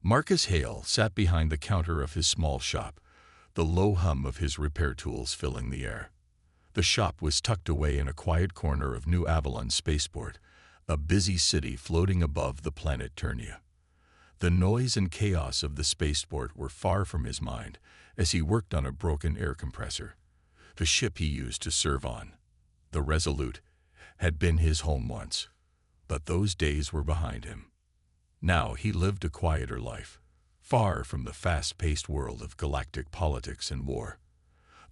Marcus Hale sat behind the counter of his small shop, the low hum of his repair tools filling the air. The shop was tucked away in a quiet corner of New Avalon Spaceport, a busy city floating above the planet Turnia. The noise and chaos of the spaceport were far from his mind as he worked on a broken air compressor. The ship he used to serve on, the Resolute, had been his home once, but those days were behind him. Now he lived a quieter life, far from the fast-paced world of galactic politics and war.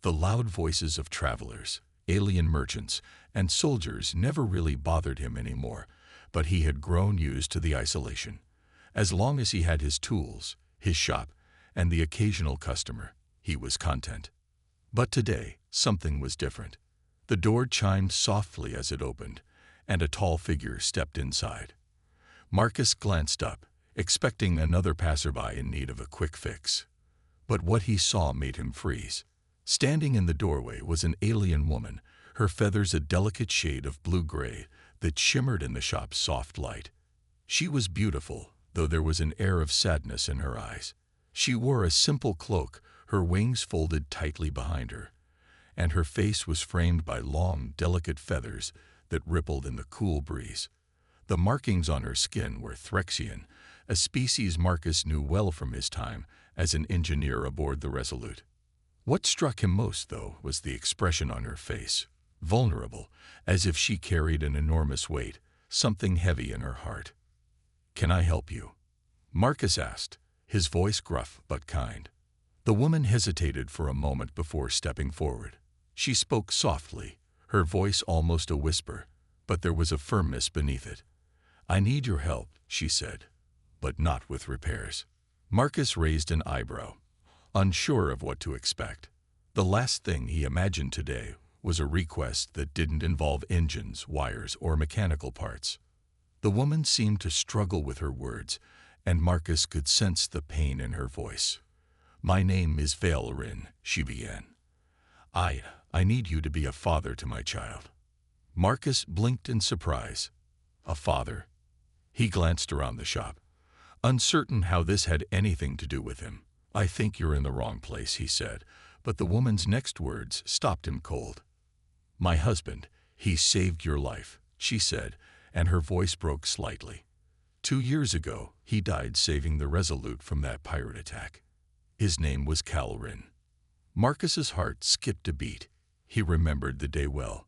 The loud voices of travelers, alien merchants, and soldiers never really bothered him anymore, but he had grown used to the isolation. As long as he had his tools, his shop, and the occasional customer, he was content. But today, something was different. The door chimed softly as it opened, and a tall figure stepped inside. Marcus glanced up, expecting another passerby in need of a quick fix. But what he saw made him freeze. Standing in the doorway was an alien woman, her feathers a delicate shade of blue-gray that shimmered in the shop's soft light. She was beautiful, though there was an air of sadness in her eyes. She wore a simple cloak, her wings folded tightly behind her, and her face was framed by long, delicate feathers that rippled in the cool breeze. The markings on her skin were Threxian, a species Marcus knew well from his time as an engineer aboard the Resolute. What struck him most, though, was the expression on her face, vulnerable, as if she carried an enormous weight, something heavy in her heart. "Can I help you?" Marcus asked, his voice gruff but kind. The woman hesitated for a moment before stepping forward. She spoke softly, her voice almost a whisper, but there was a firmness beneath it. "I need your help," she said, "but not with repairs." Marcus raised an eyebrow, unsure of what to expect. The last thing he imagined today was a request that didn't involve engines, wires, or mechanical parts. The woman seemed to struggle with her words, and Marcus could sense the pain in her voice. "My name is Valerin," she began. I need you to be a father to my child." Marcus blinked in surprise. A father? He glanced around the shop, uncertain how this had anything to do with him. "I think you're in the wrong place," he said, but the woman's next words stopped him cold. "My husband, he saved your life," she said, and her voice broke slightly. 2 years ago, he died saving the Resolute from that pirate attack. His name was Calrin." Marcus's heart skipped a beat. He remembered the day well.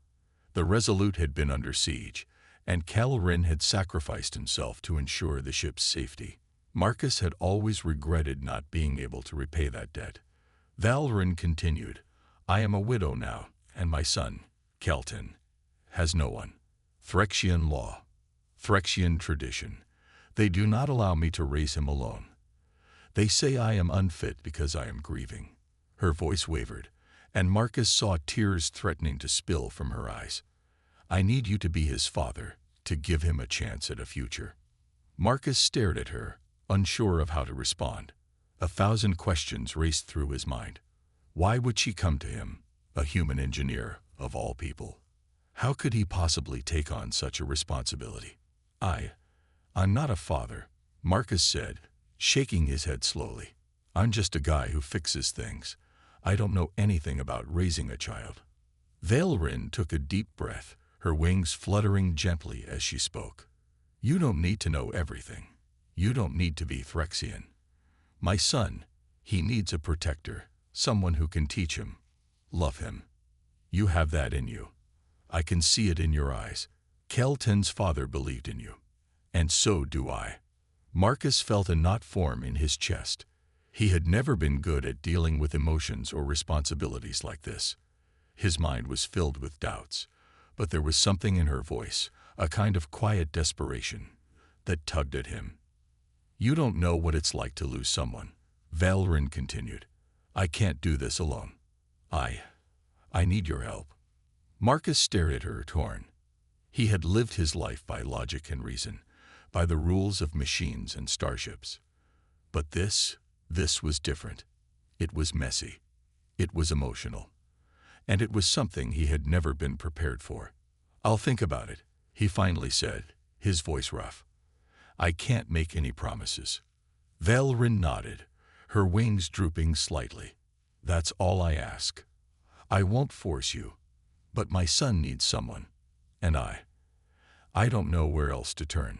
The Resolute had been under siege, and Calrin had sacrificed himself to ensure the ship's safety. Marcus had always regretted not being able to repay that debt. Valerin continued, "I am a widow now, and my son, Kelton, has no one. Threxian law, Threxian tradition. They do not allow me to raise him alone. They say I am unfit because I am grieving." Her voice wavered, and Marcus saw tears threatening to spill from her eyes. "I need you to be his father, to give him a chance at a future." Marcus stared at her, unsure of how to respond. 1,000 questions raced through his mind. Why would she come to him, a human engineer, of all people? How could he possibly take on such a responsibility? I'm not a father," Marcus said, shaking his head slowly. "I'm just a guy who fixes things. I don't know anything about raising a child." Valerin took a deep breath, her wings fluttering gently as she spoke. "You don't need to know everything. You don't need to be Threxian. My son, he needs a protector, someone who can teach him, love him. You have that in you. I can see it in your eyes. Kelton's father believed in you. And so do I." Marcus felt a knot form in his chest. He had never been good at dealing with emotions or responsibilities like this. His mind was filled with doubts, but there was something in her voice, a kind of quiet desperation, that tugged at him. "You don't know what it's like to lose someone," Valerin continued. "I can't do this alone. I need your help." Marcus stared at her, torn. He had lived his life by logic and reason, by the rules of machines and starships. But this was different. It was messy. It was emotional. And it was something he had never been prepared for. "I'll think about it," he finally said, his voice rough. "I can't make any promises. Valerin nodded, her wings drooping slightly. That's all I ask. I won't force you, but my son needs someone, and I don't know where else to turn.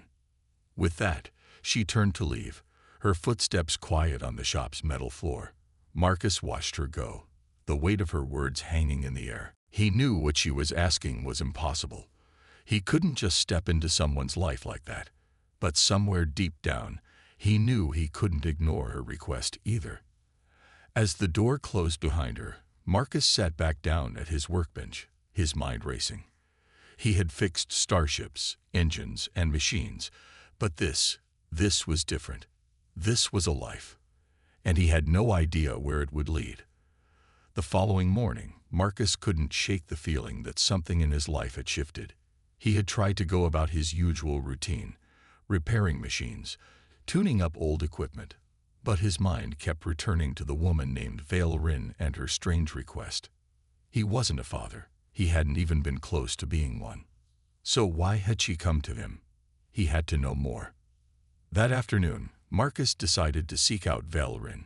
With that, she turned to leave, her footsteps quiet on the shop's metal floor. Marcus watched her go, the weight of her words hanging in the air. He knew what she was asking was impossible. He couldn't just step into someone's life like that. But somewhere deep down, he knew he couldn't ignore her request either. As the door closed behind her, Marcus sat back down at his workbench, his mind racing. He had fixed starships, engines, and machines, but this was different. This was a life, and he had no idea where it would lead. The following morning, Marcus couldn't shake the feeling that something in his life had shifted. He had tried to go about his usual routine, repairing machines, tuning up old equipment, but his mind kept returning to the woman named Valerin and her strange request. He wasn't a father. He hadn't even been close to being one. So why had she come to him? He had to know more. That afternoon, Marcus decided to seek out Valerin.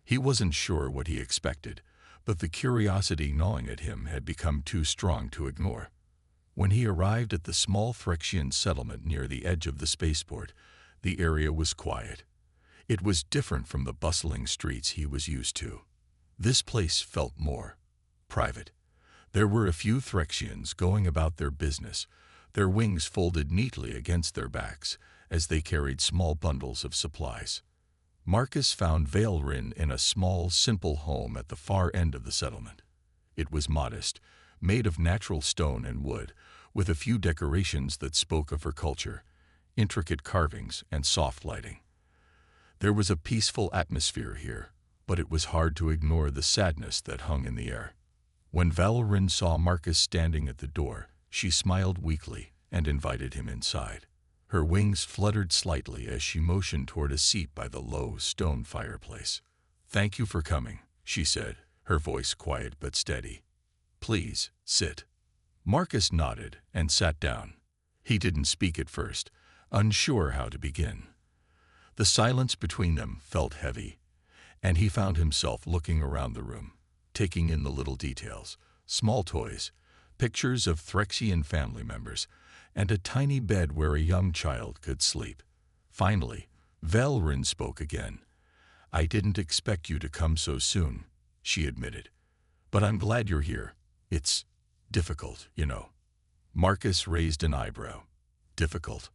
He wasn't sure what he expected, but the curiosity gnawing at him had become too strong to ignore. When he arrived at the small Threxian settlement near the edge of the spaceport, the area was quiet. It was different from the bustling streets he was used to. This place felt more private. There were a few Threxians going about their business, their wings folded neatly against their backs as they carried small bundles of supplies. Marcus found Valerin in a small, simple home at the far end of the settlement. It was modest, made of natural stone and wood, with a few decorations that spoke of her culture, intricate carvings and soft lighting. There was a peaceful atmosphere here, but it was hard to ignore the sadness that hung in the air. When Valerin saw Marcus standing at the door, she smiled weakly and invited him inside. Her wings fluttered slightly as she motioned toward a seat by the low stone fireplace. "Thank you for coming," she said, her voice quiet but steady. "Please, sit." Marcus nodded and sat down. He didn't speak at first, unsure how to begin. The silence between them felt heavy, and he found himself looking around the room, taking in the little details, small toys, pictures of Threxian family members, and a tiny bed where a young child could sleep. Finally, Valerin spoke again. "I didn't expect you to come so soon," she admitted. "But I'm glad you're here. It's difficult, you know." Marcus raised an eyebrow. Difficult?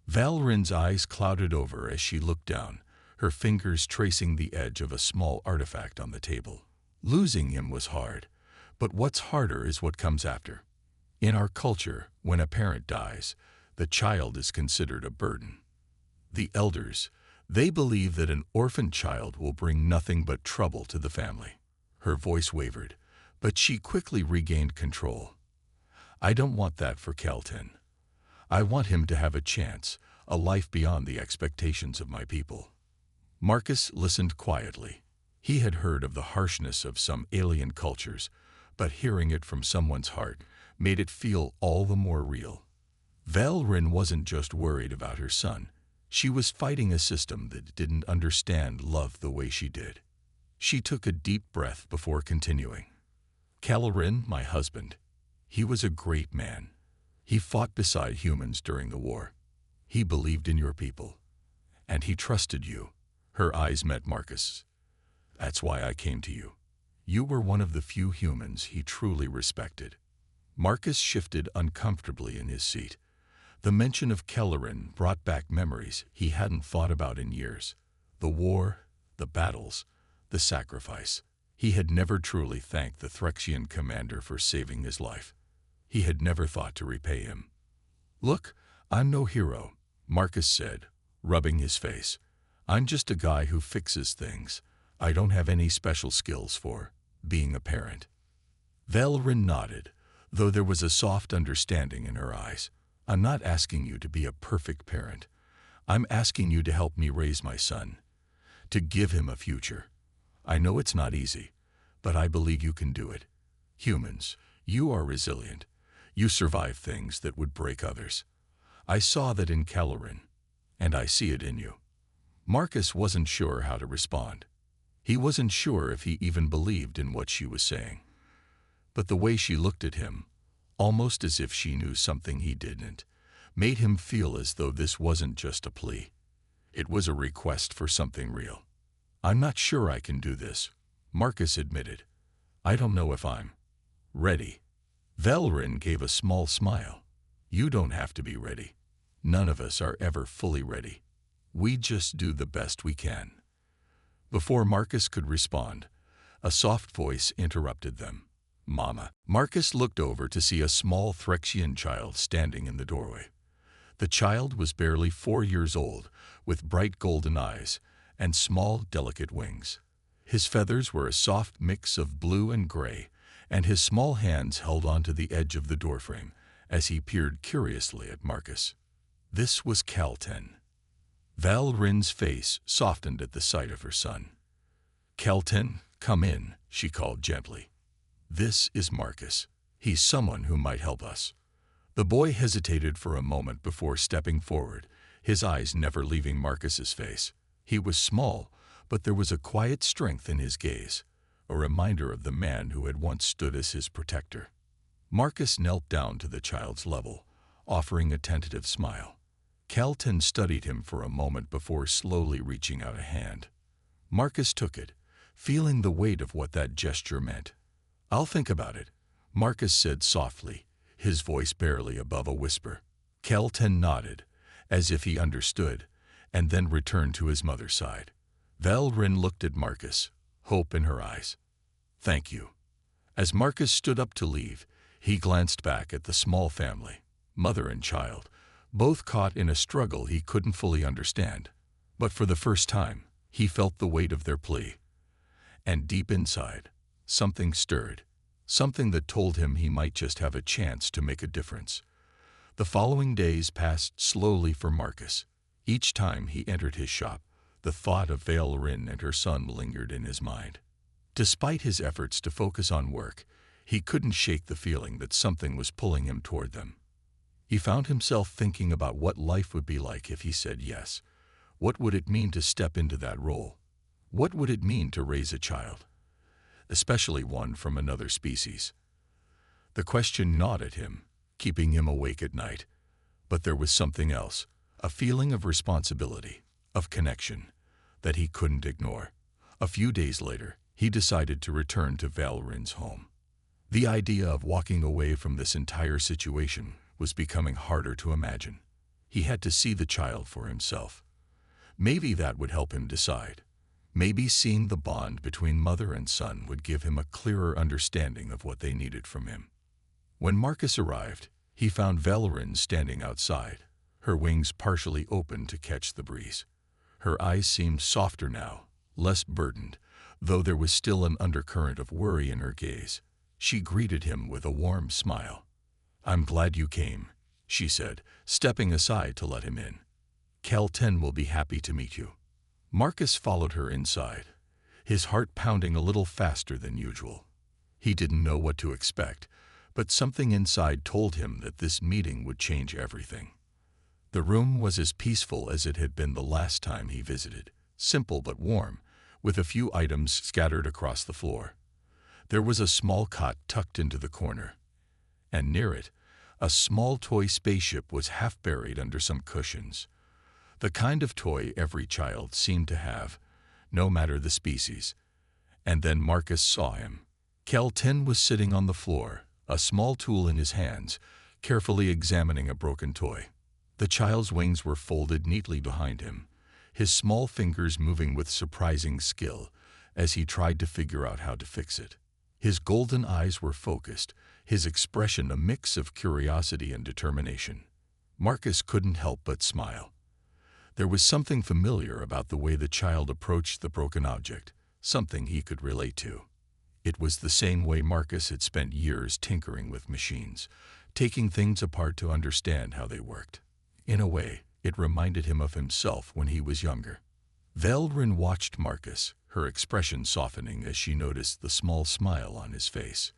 Valerin's eyes clouded over as she looked down, her fingers tracing the edge of a small artifact on the table. Losing him was hard, but what's harder is what comes after. In our culture, when a parent dies, the child is considered a burden. The elders, they believe that an orphaned child will bring nothing but trouble to the family. Her voice wavered, but she quickly regained control. "I don't want that for Kelton. I want him to have a chance, a life beyond the expectations of my people." Marcus listened quietly. He had heard of the harshness of some alien cultures, but hearing it from someone's heart made it feel all the more real. Valerin wasn't just worried about her son. She was fighting a system that didn't understand love the way she did. She took a deep breath before continuing. "Calorin, my husband, he was a great man. He fought beside humans during the war. He believed in your people. And he trusted you." Her eyes met Marcus'. "That's why I came to you. You were one of the few humans he truly respected." Marcus shifted uncomfortably in his seat. The mention of Kellerin brought back memories he hadn't thought about in years. The war, the battles, the sacrifice. He had never truly thanked the Threxian commander for saving his life. He had never thought to repay him. "Look, I'm no hero," Marcus said, rubbing his face. "I'm just a guy who fixes things. I don't have any special skills for being a parent." Valerin nodded, though there was a soft understanding in her eyes. "I'm not asking you to be a perfect parent. I'm asking you to help me raise my son, to give him a future. I know it's not easy, but I believe you can do it. Humans, you are resilient. You survive things that would break others. I saw that in Kellerin, and I see it in you." Marcus wasn't sure how to respond. He wasn't sure if he even believed in what she was saying. But the way she looked at him, almost as if she knew something he didn't, made him feel as though this wasn't just a plea. It was a request for something real. "I'm not sure I can do this," Marcus admitted. "I don't know if I'm ready." Valrin gave a small smile. "You don't have to be ready. None of us are ever fully ready. We just do the best we can." Before Marcus could respond, a soft voice interrupted them. "Mama." Marcus looked over to see a small Threxian child standing in the doorway. The child was barely 4 years old, with bright golden eyes and small, delicate wings. His feathers were a soft mix of blue and gray, and his small hands held onto the edge of the doorframe as he peered curiously at Marcus. This was Kelten. Valrin's face softened at the sight of her son. "Kelten, come in," she called gently. "This is Marcus. He's someone who might help us." The boy hesitated for a moment before stepping forward, his eyes never leaving Marcus's face. He was small, but there was a quiet strength in his gaze, a reminder of the man who had once stood as his protector. Marcus knelt down to the child's level, offering a tentative smile. Kelten studied him for a moment before slowly reaching out a hand. Marcus took it, feeling the weight of what that gesture meant. "I'll think about it," Marcus said softly, his voice barely above a whisper. Kelten nodded, as if he understood, and then returned to his mother's side. Valrin looked at Marcus, hope in her eyes. "Thank you." As Marcus stood up to leave, he glanced back at the small family, mother and child, both caught in a struggle he couldn't fully understand. But for the first time, he felt the weight of their plea. And deep inside, something stirred, something that told him he might just have a chance to make a difference. The following days passed slowly for Marcus. Each time he entered his shop, the thought of Valrin and her son lingered in his mind. Despite his efforts to focus on work, he couldn't shake the feeling that something was pulling him toward them. He found himself thinking about what life would be like if he said yes. What would it mean to step into that role? What would it mean to raise a child, especially one from another species? The question gnawed at him, keeping him awake at night. But there was something else, a feeling of responsibility, of connection, that he couldn't ignore. A few days later, he decided to return to Valrin's home. The idea of walking away from this entire situation was becoming harder to imagine. He had to see the child for himself. Maybe that would help him decide. Maybe seeing the bond between mother and son would give him a clearer understanding of what they needed from him. When Marcus arrived, he found Valrin standing outside, her wings partially open to catch the breeze. Her eyes seemed softer now, less burdened, though there was still an undercurrent of worry in her gaze. She greeted him with a warm smile. "I'm glad you came," she said, stepping aside to let him in. "Kelten will be happy to meet you." Marcus followed her inside, his heart pounding a little faster than usual. He didn't know what to expect, but something inside told him that this meeting would change everything. The room was as peaceful as it had been the last time he visited, simple but warm, with a few items scattered across the floor. There was a small cot tucked into the corner, and near it, a small toy spaceship was half buried under some cushions. The kind of toy every child seemed to have, no matter the species. And then Marcus saw him. Kelten was sitting on the floor, a small tool in his hands, carefully examining a broken toy. The child's wings were folded neatly behind him, his small fingers moving with surprising skill as he tried to figure out how to fix it. His golden eyes were focused, his expression a mix of curiosity and determination. Marcus couldn't help but smile. There was something familiar about the way the child approached the broken object, something he could relate to. It was the same way Marcus had spent years tinkering with machines, taking things apart to understand how they worked. In a way, it reminded him of himself when he was younger. Valrin watched Marcus, her expression softening as she noticed the small smile on his face.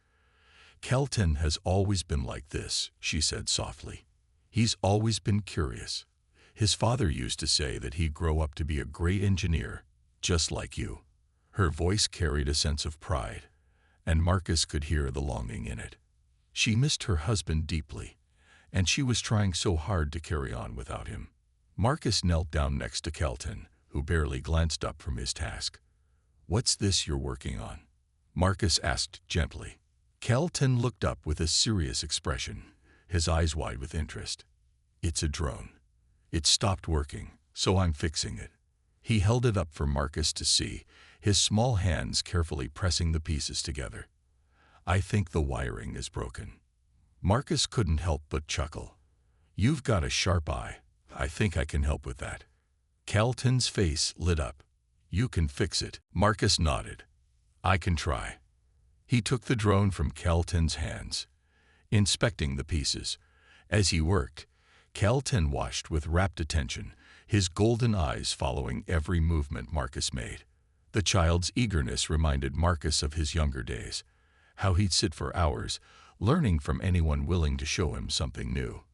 "Kelten has always been like this," she said softly. "He's always been curious. His father used to say that he'd grow up to be a great engineer, just like you. Her voice carried a sense of pride, and Marcus could hear the longing in it. She missed her husband deeply, and she was trying so hard to carry on without him. Marcus knelt down next to Kelton, who barely glanced up from his task. "What's this you're working on?" Marcus asked gently. Kelton looked up with a serious expression, his eyes wide with interest. "It's a drone. It stopped working, so I'm fixing it." He held it up for Marcus to see, his small hands carefully pressing the pieces together. "I think the wiring is broken." Marcus couldn't help but chuckle. "You've got a sharp eye. I think I can help with that." Kelton's face lit up. "You can fix it." Marcus nodded. "I can try." He took the drone from Kelton's hands, inspecting the pieces. As he worked, Kelton watched with rapt attention, his golden eyes following every movement Marcus made. The child's eagerness reminded Marcus of his younger days, how he'd sit for hours, learning from anyone willing to show him something new.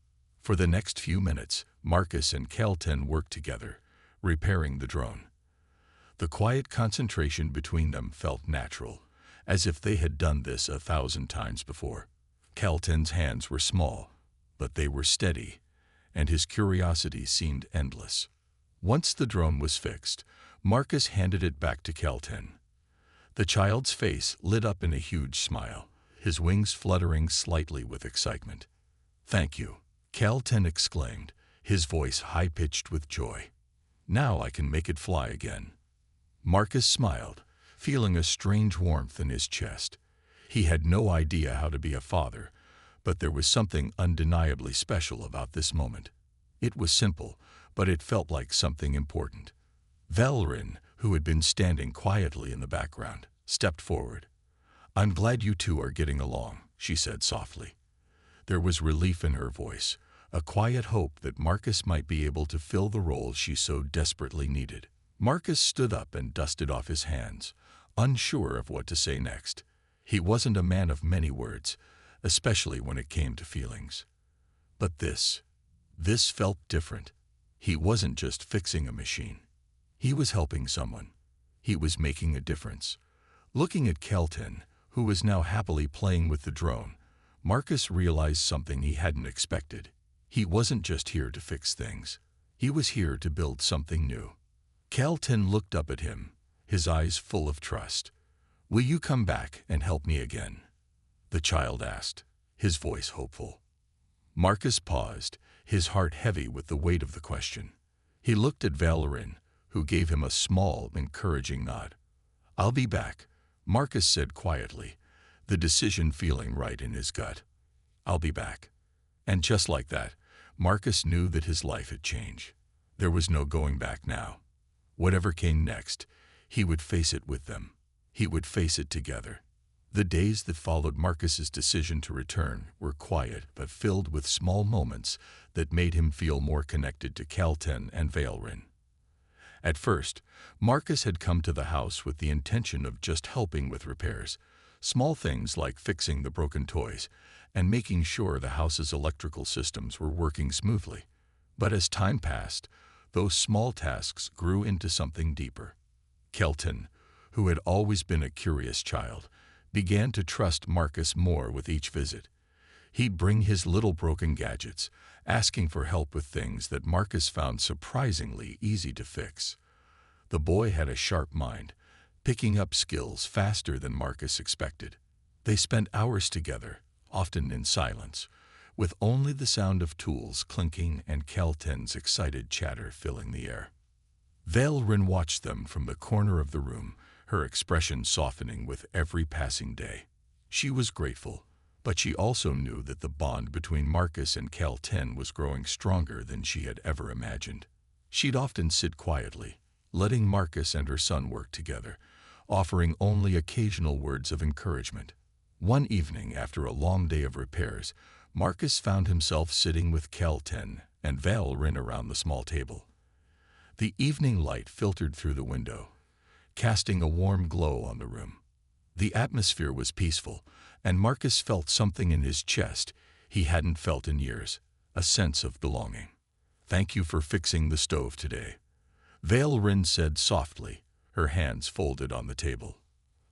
For the next few minutes, Marcus and Kelton worked together, repairing the drone. The quiet concentration between them felt natural, as if they had done this 1,000 times before. Kelton's hands were small, but they were steady, and his curiosity seemed endless. Once the drone was fixed, Marcus handed it back to Kelton. The child's face lit up in a huge smile, his wings fluttering slightly with excitement. "Thank you," Kelton exclaimed, his voice high-pitched with joy. "Now I can make it fly again." Marcus smiled, feeling a strange warmth in his chest. He had no idea how to be a father, but there was something undeniably special about this moment. It was simple, but it felt like something important. Valerin, who had been standing quietly in the background, stepped forward. "I'm glad you two are getting along," she said softly. There was relief in her voice, a quiet hope that Marcus might be able to fill the role she so desperately needed. Marcus stood up and dusted off his hands, unsure of what to say next. He wasn't a man of many words, especially when it came to feelings. But this felt different. He wasn't just fixing a machine. He was helping someone. He was making a difference. Looking at Kelton, who was now happily playing with the drone, Marcus realized something he hadn't expected. He wasn't just here to fix things. He was here to build something new. Kelton looked up at him, his eyes full of trust. "Will you come back and help me again?" the child asked, his voice hopeful. Marcus paused, his heart heavy with the weight of the question. He looked at Valerin, who gave him a small, encouraging nod. "I'll be back," Marcus said quietly, the decision feeling right in his gut. "I'll be back." And just like that, Marcus knew that his life had changed. There was no going back now. Whatever came next, he would face it with them. He would face it together. The days that followed Marcus's decision to return were quiet but filled with small moments that made him feel more connected to Kelton and Valerin. At first, Marcus had come to the house with the intention of just helping with repairs, small things like fixing the broken toys and making sure the house's electrical systems were working smoothly. But as time passed, those small tasks grew into something deeper. Kelton, who had always been a curious child, began to trust Marcus more with each visit. He'd bring his little broken gadgets, asking for help with things that Marcus found surprisingly easy to fix. The boy had a sharp mind, picking up skills faster than Marcus expected. They spent hours together, often in silence, with only the sound of tools clinking and Kelton's excited chatter filling the air. Valerin watched them from the corner of the room, her expression softening with every passing day. She was grateful, but she also knew that the bond between Marcus and Kelton was growing stronger than she had ever imagined. She'd often sit quietly, letting Marcus and her son work together, offering only occasional words of encouragement. One evening, after a long day of repairs, Marcus found himself sitting with Kelton and Valerin around the small table. The evening light filtered through the window, casting a warm glow on the room. The atmosphere was peaceful, and Marcus felt something in his chest he hadn't felt in years, a sense of belonging. Thank you for fixing the stove today, Valerin said softly, her hands folded on the table.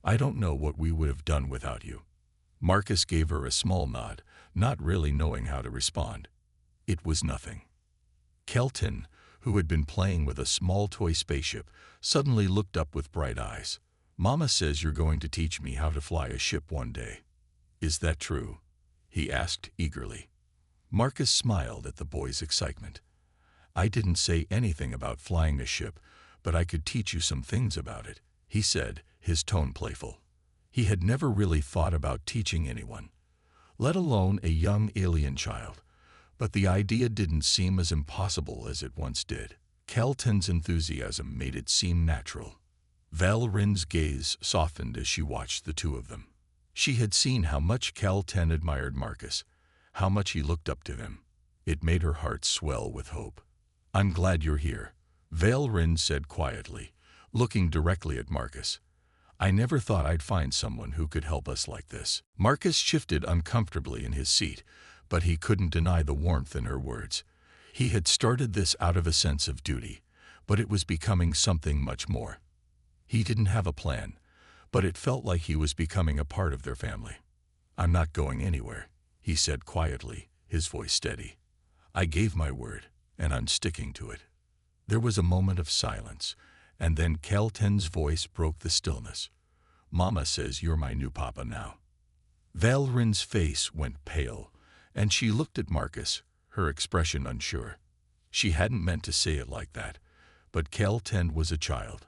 I don't know what we would have done without you. Marcus gave her a small nod, not really knowing how to respond. It was nothing. Kelton, who had been playing with a small toy spaceship, suddenly looked up with bright eyes. Mama says you're going to teach me how to fly a ship one day. Is that true? He asked eagerly. Marcus smiled at the boy's excitement. I didn't say anything about flying a ship, but I could teach you some things about it, he said, his tone playful. He had never really thought about teaching anyone, let alone a young alien child, but the idea didn't seem as impossible as it once did. Kelton's enthusiasm made it seem natural. Valerin's gaze softened as she watched the two of them. She had seen how much Kelton admired Marcus, how much he looked up to him. It made her heart swell with hope. I'm glad you're here, Valerin said quietly, looking directly at Marcus. I never thought I'd find someone who could help us like this. Marcus shifted uncomfortably in his seat, but he couldn't deny the warmth in her words. He had started this out of a sense of duty, but it was becoming something much more. He didn't have a plan, but it felt like he was becoming a part of their family. I'm not going anywhere, he said quietly, his voice steady. I gave my word, and I'm sticking to it. There was a moment of silence, and then Kelton's voice broke the stillness. Mama says you're my new papa now. Valerin's face went pale, and she looked at Marcus, her expression unsure. She hadn't meant to say it like that, but Kelton was a child,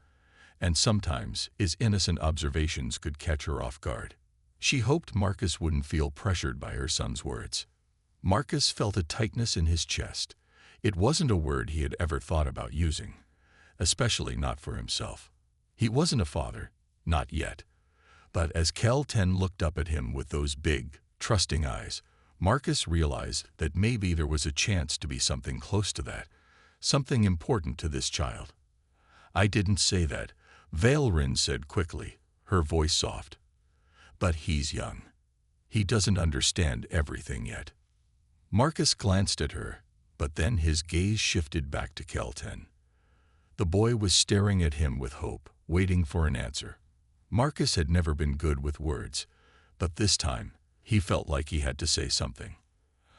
and sometimes his innocent observations could catch her off guard. She hoped Marcus wouldn't feel pressured by her son's words. Marcus felt a tightness in his chest. It wasn't a word he had ever thought about using, especially not for himself. He wasn't a father, not yet. But as Kelton looked up at him with those big, trusting eyes, Marcus realized that maybe there was a chance to be something close to that, something important to this child. I didn't say that, Valerin said quickly, her voice soft. But he's young. He doesn't understand everything yet. Marcus glanced at her, but then his gaze shifted back to Kelton. The boy was staring at him with hope, waiting for an answer. Marcus had never been good with words, but this time, he felt like he had to say something.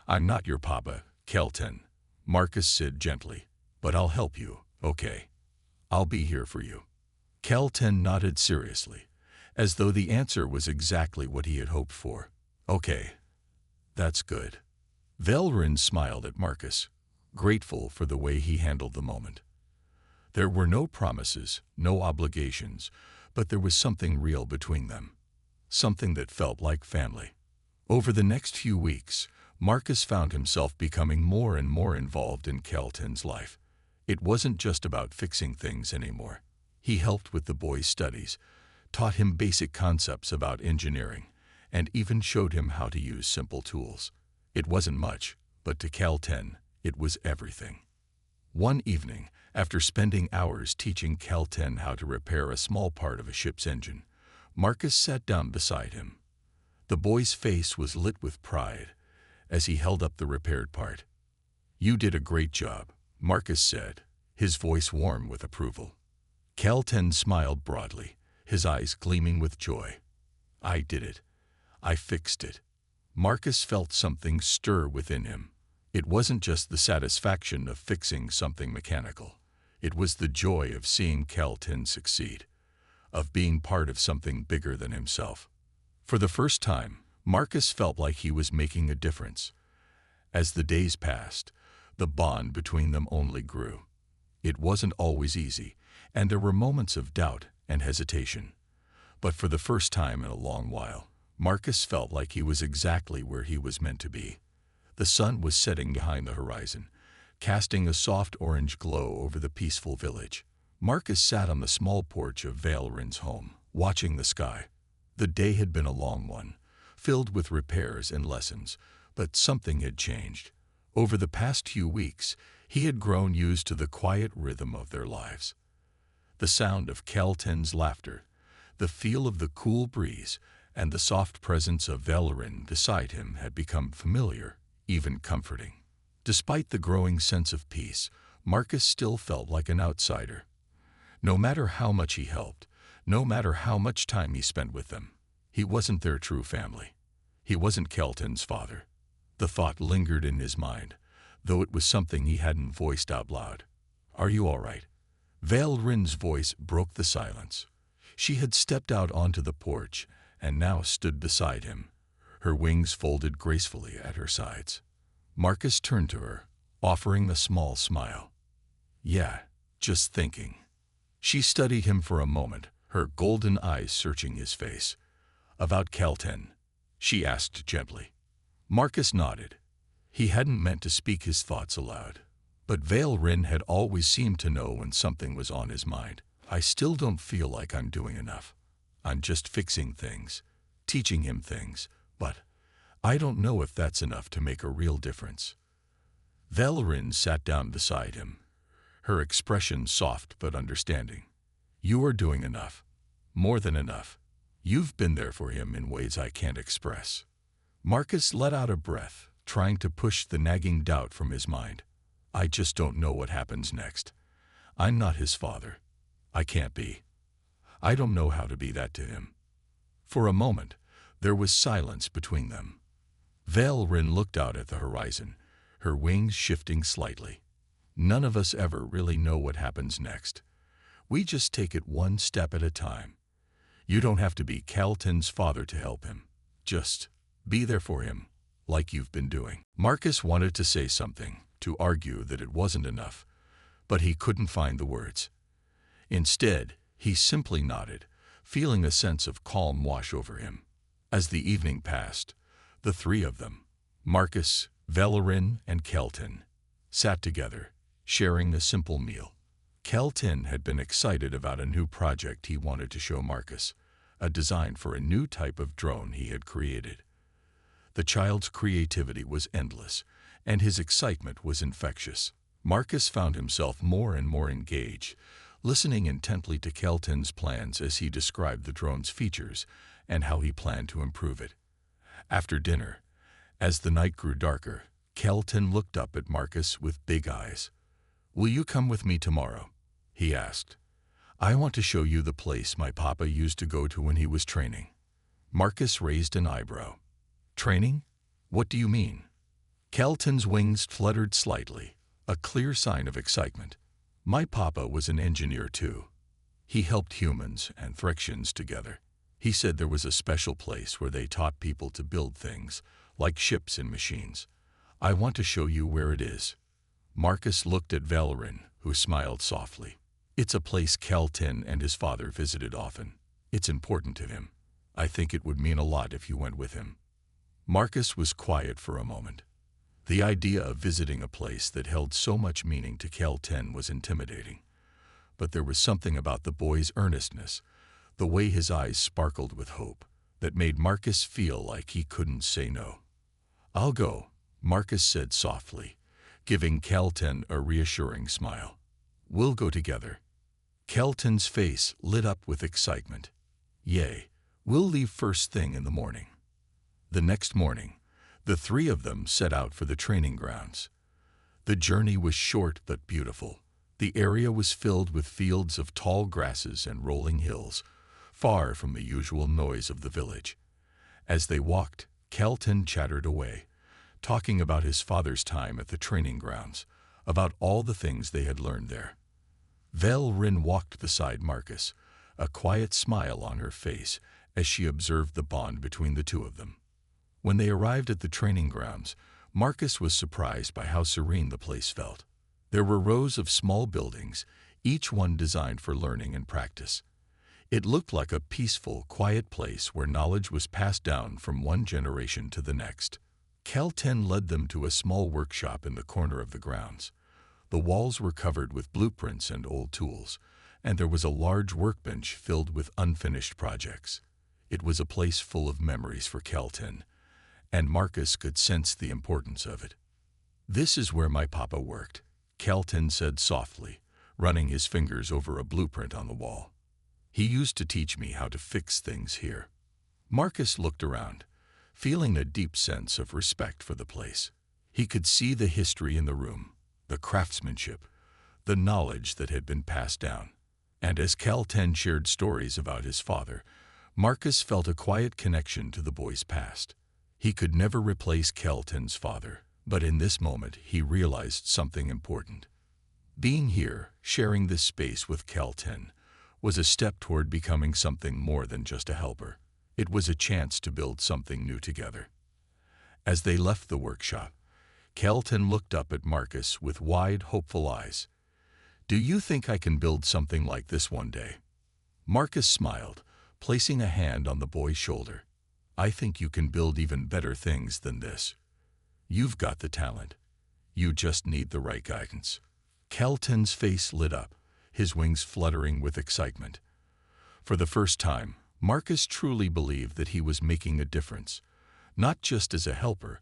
I'm not your papa, Kelton, Marcus said gently, but I'll help you, okay? I'll be here for you. Kelton nodded seriously, as though the answer was exactly what he had hoped for. Okay, that's good. Valerin smiled at Marcus, grateful for the way he handled the moment. There were no promises, no obligations, but there was something real between them, something that felt like family. Over the next few weeks, Marcus found himself becoming more and more involved in Kelton's life. It wasn't just about fixing things anymore. He helped with the boy's studies, taught him basic concepts about engineering, and even showed him how to use simple tools. It wasn't much, but to Kelton, it was everything. One evening, after spending hours teaching Kelton how to repair a small part of a ship's engine, Marcus sat down beside him. The boy's face was lit with pride as he held up the repaired part. You did a great job, Marcus said, his voice warm with approval. Kelton smiled broadly, his eyes gleaming with joy. I did it. I fixed it. Marcus felt something stir within him. It wasn't just the satisfaction of fixing something mechanical. It was the joy of seeing Kelton succeed, of being part of something bigger than himself. For the first time, Marcus felt like he was making a difference. As the days passed, the bond between them only grew. It wasn't always easy, and there were moments of doubt and hesitation. But for the first time in a long while, Marcus felt like he was exactly where he was meant to be. The sun was setting behind the horizon, casting a soft orange glow over the peaceful village. Marcus sat on the small porch of Valerin's home, watching the sky. The day had been a long one, filled with repairs and lessons, but something had changed. Over the past few weeks, he had grown used to the quiet rhythm of their lives. The sound of Kelton's laughter, the feel of the cool breeze, and the soft presence of Valerin beside him had become familiar, even comforting. Despite the growing sense of peace, Marcus still felt like an outsider. No matter how much he helped, no matter how much time he spent with them, he wasn't their true family. He wasn't Kelton's father. The thought lingered in his mind, though it was something he hadn't voiced out loud. "Are you all right?" Valrin's voice broke the silence. She had stepped out onto the porch and now stood beside him, her wings folded gracefully at her sides. Marcus turned to her, offering a small smile. "Yeah, just thinking." She studied him for a moment, her golden eyes searching his face. "About Kelton?" she asked gently. Marcus nodded. He hadn't meant to speak his thoughts aloud, but Valrin had always seemed to know when something was on his mind. "I still don't feel like I'm doing enough. I'm just fixing things, teaching him things, but I don't know if that's enough to make a real difference." Valrin sat down beside him, her expression soft but understanding. "You are doing enough. More than enough. You've been there for him in ways I can't express." Marcus let out a breath, trying to push the nagging doubt from his mind. "I just don't know what happens next. I'm not his father. I can't be. I don't know how to be that to him." For a moment, there was silence between them. Valrin looked out at the horizon, her wings shifting slightly. "None of us ever really know what happens next. We just take it one step at a time. You don't have to be Kelton's father to help him. Just be there for him, like you've been doing." Marcus wanted to say something, to argue that it wasn't enough, but he couldn't find the words. Instead, he simply nodded, feeling a sense of calm wash over him. As the evening passed, the three of them, Marcus, Valrin, and Kelton, sat together, sharing a simple meal. Kelton had been excited about a new project he wanted to show Marcus, a design for a new type of drone he had created. The child's creativity was endless, and his excitement was infectious. Marcus found himself more and more engaged, listening intently to Kelton's plans as he described the drone's features and how he planned to improve it. After dinner, as the night grew darker, Kelton looked up at Marcus with big eyes. "Will you come with me tomorrow?" he asked. "I want to show you the place my papa used to go to when he was training." Marcus raised an eyebrow. "Training? What do you mean?" Kelton's wings fluttered slightly, a clear sign of excitement. "My papa was an engineer too. He helped humans and frictions together. He said there was a special place where they taught people to build things, like ships and machines. I want to show you where it is." Marcus looked at Valrin, who smiled softly. "It's a place Kelton and his father visited often. It's important to him. I think it would mean a lot if you went with him." Marcus was quiet for a moment. The idea of visiting a place that held so much meaning to Kelton was intimidating. But there was something about the boy's earnestness, the way his eyes sparkled with hope, that made Marcus feel like he couldn't say no. "I'll go," Marcus said softly, giving Kelton a reassuring smile. "We'll go together." Kelton's face lit up with excitement. "Yay, we'll leave first thing in the morning." The next morning, the three of them set out for the training grounds. The journey was short but beautiful. The area was filled with fields of tall grasses and rolling hills, far from the usual noise of the village. As they walked, Kelton chattered away, talking about his father's time at the training grounds, about all the things they had learned there. Valrin walked beside Marcus, a quiet smile on her face as she observed the bond between the two of them. When they arrived at the training grounds, Marcus was surprised by how serene the place felt. There were rows of small buildings, each one designed for learning and practice. It looked like a peaceful, quiet place where knowledge was passed down from one generation to the next. Kelton led them to a small workshop in the corner of the grounds. The walls were covered with blueprints and old tools, and there was a large workbench filled with unfinished projects. It was a place full of memories for Kelton, and Marcus could sense the importance of it. "This is where my papa worked," Kelton said softly, running his fingers over a blueprint on the wall. "He used to teach me how to fix things here." Marcus looked around, feeling a deep sense of respect for the place. He could see the history in the room, the craftsmanship, the knowledge that had been passed down. And as Cal-10 shared stories about his father, Marcus felt a quiet connection to the boy's past. He could never replace Cal-10's father, but in this moment he realized something important. Being here, sharing this space with Cal-10, was a step toward becoming something more than just a helper. It was a chance to build something new together. As they left the workshop, Cal-10 looked up at Marcus with wide, hopeful eyes. "Do you think I can build something like this one day?" Marcus smiled, placing a hand on the boy's shoulder. "I think you can build even better things than this. You've got the talent. You just need the right guidance." Cal-10's face lit up, his wings fluttering with excitement. For the first time, Marcus truly believed that he was making a difference, not just as a helper,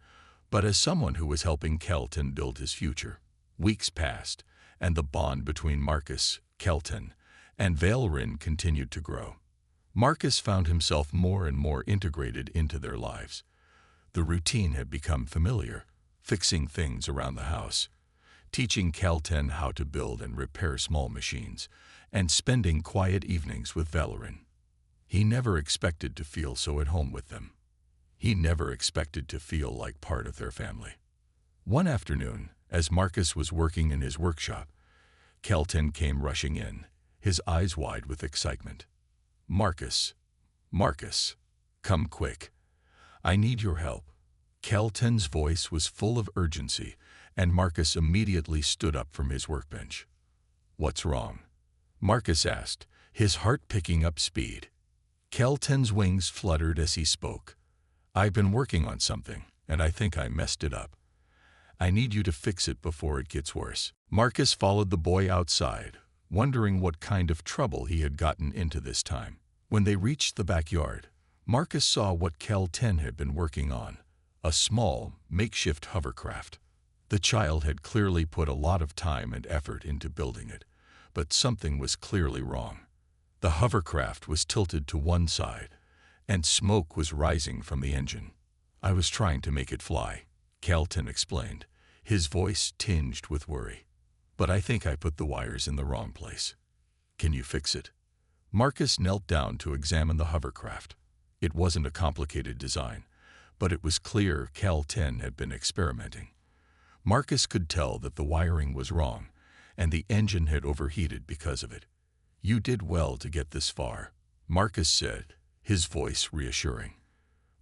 but as someone who was helping Cal-10 build his future. Weeks passed, and the bond between Marcus, Cal-10, and Valerin continued to grow. Marcus found himself more and more integrated into their lives. The routine had become familiar, fixing things around the house, teaching Cal-10 how to build and repair small machines, and spending quiet evenings with Valerin. He never expected to feel so at home with them. He never expected to feel like part of their family. One afternoon, as Marcus was working in his workshop, Cal-10 came rushing in, his eyes wide with excitement. "Marcus, Marcus, come quick. I need your help." Cal-10's voice was full of urgency, and Marcus immediately stood up from his workbench. "What's wrong?" Marcus asked, his heart picking up speed. Cal-10's wings fluttered as he spoke. "I've been working on something, and I think I messed it up. I need you to fix it before it gets worse." Marcus followed the boy outside, wondering what kind of trouble he had gotten into this time. When they reached the backyard, Marcus saw what Cal-10 had been working on, a small, makeshift hovercraft. The child had clearly put a lot of time and effort into building it, but something was clearly wrong. The hovercraft was tilted to one side, and smoke was rising from the engine. "I was trying to make it fly," Cal-10 explained, his voice tinged with worry. "But I think I put the wires in the wrong place. Can you fix it?" Marcus knelt down to examine the hovercraft. It wasn't a complicated design, but it was clear Cal-10 had been experimenting. Marcus could tell that the wiring was wrong, and the engine had overheated because of it. "You did well to get this far," Marcus said, his voice reassuring.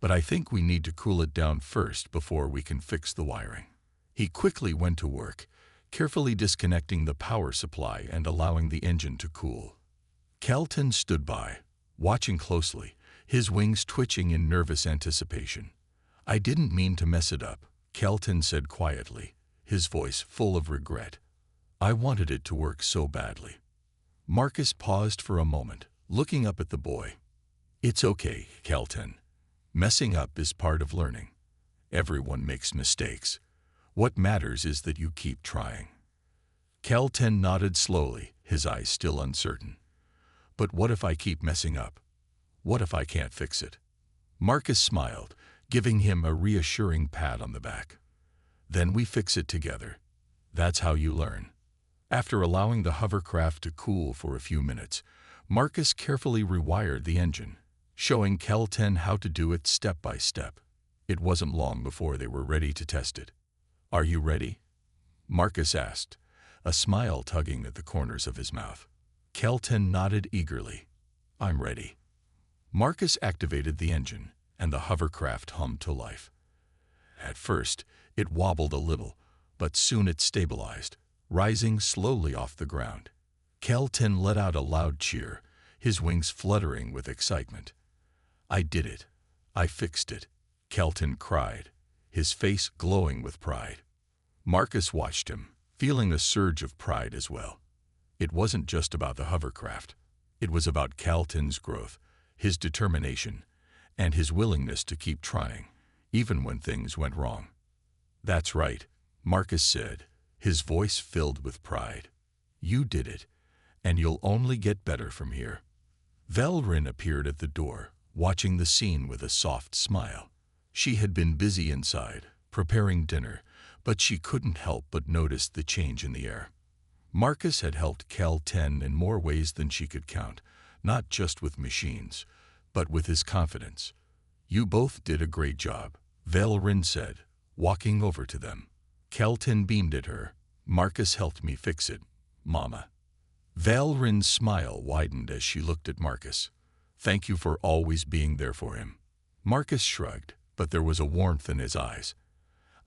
"But I think we need to cool it down first before we can fix the wiring." He quickly went to work, carefully disconnecting the power supply and allowing the engine to cool. Cal-10 stood by, watching closely, his wings twitching in nervous anticipation. "I didn't mean to mess it up," Cal-10 said quietly, his voice full of regret. "I wanted it to work so badly." Marcus paused for a moment, looking up at the boy. "It's okay, Cal-10. Messing up is part of learning. Everyone makes mistakes. What matters is that you keep trying." Cal-10 nodded slowly, his eyes still uncertain. "But what if I keep messing up? What if I can't fix it?" Marcus smiled, giving him a reassuring pat on the back. "Then we fix it together. That's how you learn." After allowing the hovercraft to cool for a few minutes, Marcus carefully rewired the engine, showing Cal-10 how to do it step by step. It wasn't long before they were ready to test it. "Are you ready?" Marcus asked, a smile tugging at the corners of his mouth. Cal-10 nodded eagerly. "I'm ready." Marcus activated the engine, and the hovercraft hummed to life. At first, it wobbled a little, but soon it stabilized, rising slowly off the ground. Cal-10 let out a loud cheer, his wings fluttering with excitement. "I did it. I fixed it," Cal-10 cried, his face glowing with pride. Marcus watched him, feeling a surge of pride as well. It wasn't just about the hovercraft. It was about Cal-10's growth, his determination, and his willingness to keep trying, even when things went wrong. "That's right," Marcus said, his voice filled with pride. "You did it, and you'll only get better from here." Valerin appeared at the door, watching the scene with a soft smile. She had been busy inside, preparing dinner, But she couldn't help but notice the change in the air. Marcus had helped Cal 10 in more ways than she could count, not just with machines, but with his confidence. "You both did a great job," Valerin said, walking over to them. Cal 10 beamed at her. "Marcus helped me fix it, Mama." Valerin's smile widened as she looked at Marcus. "Thank you for always being there for him." Marcus shrugged, but there was a warmth in his eyes.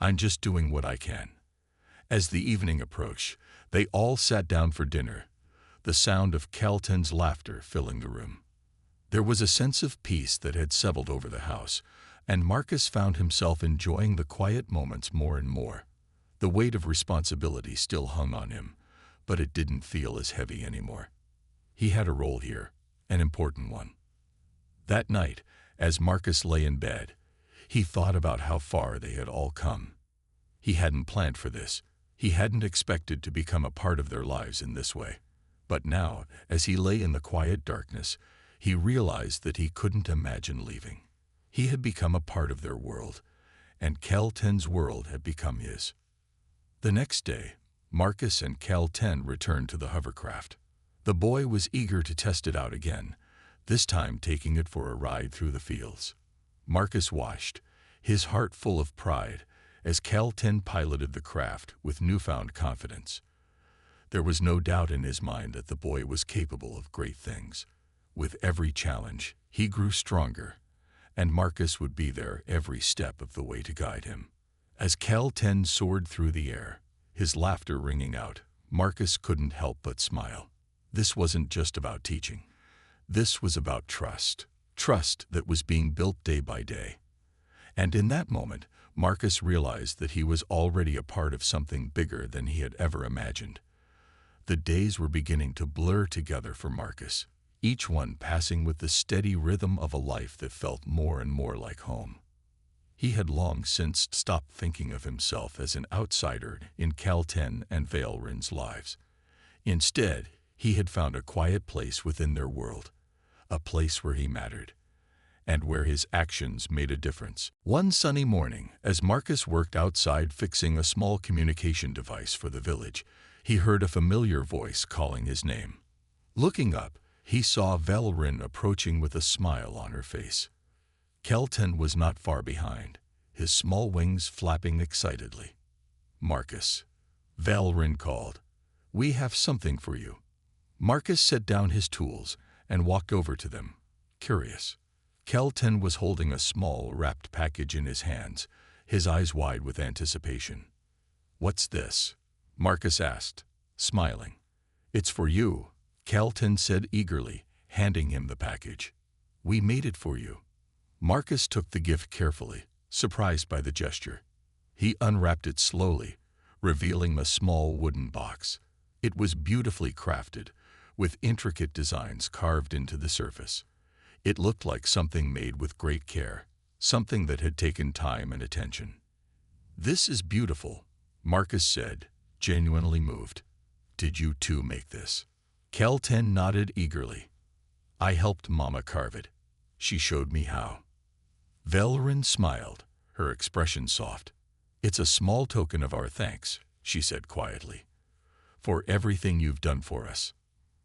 "I'm just doing what I can." As the evening approached, they all sat down for dinner, the sound of Cal 10's laughter filling the room. There was a sense of peace that had settled over the house, and Marcus found himself enjoying the quiet moments more and more. The weight of responsibility still hung on him, but it didn't feel as heavy anymore. He had a role here, an important one. That night, as Marcus lay in bed, he thought about how far they had all come. He hadn't planned for this. He hadn't expected to become a part of their lives in this way. But now, as he lay in the quiet darkness, he realized that he couldn't imagine leaving. He had become a part of their world, and Cal 10's world had become his. The next day, Marcus and Cal 10 returned to the hovercraft. The boy was eager to test it out again, this time taking it for a ride through the fields. Marcus watched, his heart full of pride, as Cal 10 piloted the craft with newfound confidence. There was no doubt in his mind that the boy was capable of great things. With every challenge, he grew stronger, and Marcus would be there every step of the way to guide him. As Cal 10 soared through the air, his laughter ringing out, Marcus couldn't help but smile. This wasn't just about teaching. This was about trust. Trust that was being built day by day. And in that moment, Marcus realized that he was already a part of something bigger than he had ever imagined. The days were beginning to blur together for Marcus, each one passing with the steady rhythm of a life that felt more and more like home. He had long since stopped thinking of himself as an outsider in Cal 10 and Valerin's lives. Instead, he had found a quiet place within their world, a place where he mattered, and where his actions made a difference. One sunny morning, as Marcus worked outside fixing a small communication device for the village, he heard a familiar voice calling his name. Looking up, he saw Valerin approaching with a smile on her face. Cal 10 was not far behind, his small wings flapping excitedly. "Marcus," Valerin called, "we have something for you." Marcus set down his tools and walked over to them, curious. Cal 10 was holding a small, wrapped package in his hands, his eyes wide with anticipation. "What's this?" Marcus asked, smiling. "It's for you," Cal 10 said eagerly, handing him the package. "We made it for you." Marcus took the gift carefully, surprised by the gesture. He unwrapped it slowly, revealing a small wooden box. It was beautifully crafted, with intricate designs carved into the surface. It looked like something made with great care, something that had taken time and attention. "This is beautiful," Marcus said, genuinely moved. "Did you too make this?" Cal 10 nodded eagerly. "I helped Mama carve it. She showed me how." Valerin smiled, her expression soft. "It's a small token of our thanks," she said quietly, "for everything you've done for us."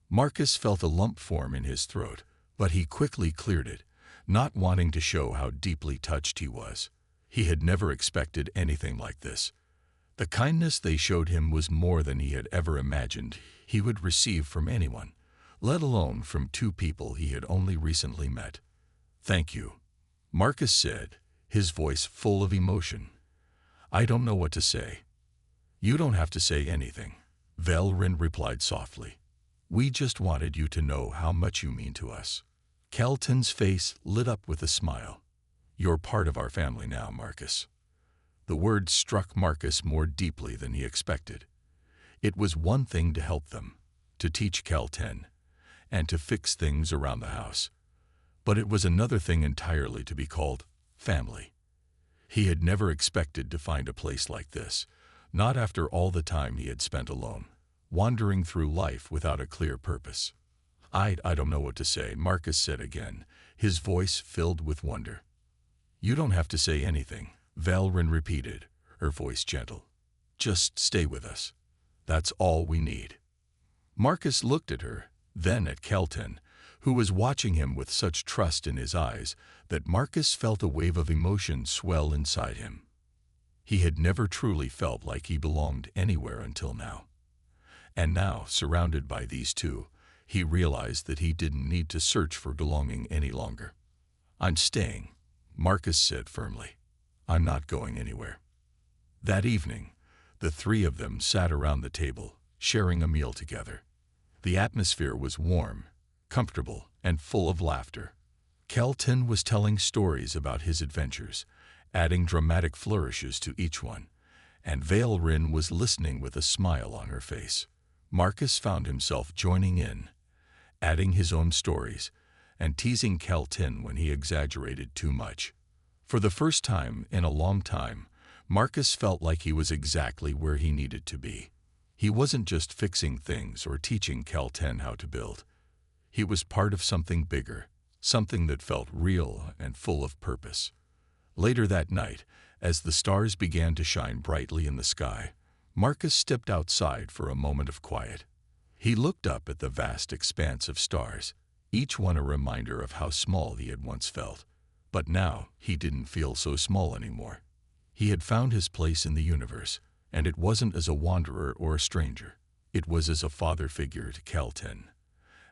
Marcus felt a lump form in his throat, but he quickly cleared it, not wanting to show how deeply touched he was. He had never expected anything like this. The kindness they showed him was more than he had ever imagined he would receive from anyone, let alone from two people he had only recently met. "Thank you," Marcus said, his voice full of emotion. "I don't know what to say." "You don't have to say anything," Valerin replied softly. "We just wanted you to know how much you mean to us." Cal 10's face lit up with a smile. "You're part of our family now, Marcus." The words struck Marcus more deeply than he expected. It was one thing to help them, to teach Cal 10, and to fix things around the house. But it was another thing entirely to be called family. He had never expected to find a place like this, not after all the time he had spent alone, wandering through life without a clear purpose. I don't know what to say," Marcus said again, his voice filled with wonder. "You don't have to say anything," Valerin repeated, her voice gentle. Just stay with us. That's all we need." Marcus looked at her, then at Kelton, who was watching him with such trust in his eyes that Marcus felt a wave of emotion swell inside him. He had never truly felt like he belonged anywhere until now. And now, surrounded by these two, he realized that he didn't need to search for belonging any longer. "I'm staying," Marcus said firmly. "I'm not going anywhere." That evening, the three of them sat around the table, sharing a meal together. The atmosphere was warm, comfortable, and full of laughter. Kelton was telling stories about his adventures, adding dramatic flourishes to each one, and Valrin was listening with a smile on her face. Marcus found himself joining in, adding his own stories, and teasing Kelton when he exaggerated too much. For the first time in a long time, Marcus felt like he was exactly where he needed to be. He wasn't just fixing things or teaching Kelton how to build. He was part of something bigger, something that felt real and full of purpose. Later that night, as the stars began to shine brightly in the sky, Marcus stepped outside for a moment of quiet. He looked up at the vast expanse of stars, each one a reminder of how small he had once felt. But now he didn't feel so small anymore. He had found his place in the universe, and it wasn't as a wanderer or a stranger. It was as a father figure to Kelton,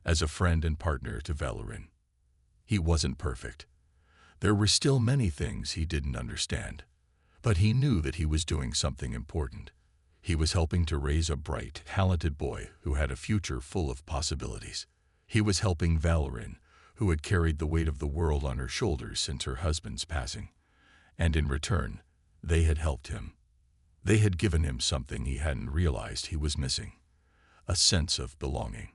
as a friend and partner to Valrin. He wasn't perfect. There were still many things he didn't understand, but he knew that he was doing something important. He was helping to raise a bright, talented boy who had a future full of possibilities. He was helping Valrin, who had carried the weight of the world on her shoulders since her husband's passing. And in return, they had helped him. They had given him something he hadn't realized he was missing: a sense of belonging.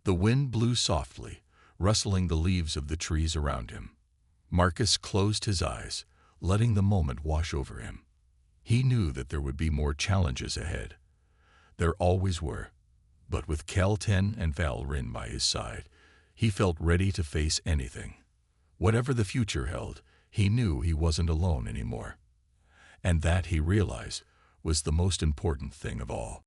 The wind blew softly, rustling the leaves of the trees around him. Marcus closed his eyes, letting the moment wash over him. He knew that there would be more challenges ahead. There always were. But with Kelton and Valrin by his side, he felt ready to face anything. Whatever the future held, he knew he wasn't alone anymore. And that, he realized, was the most important thing of all.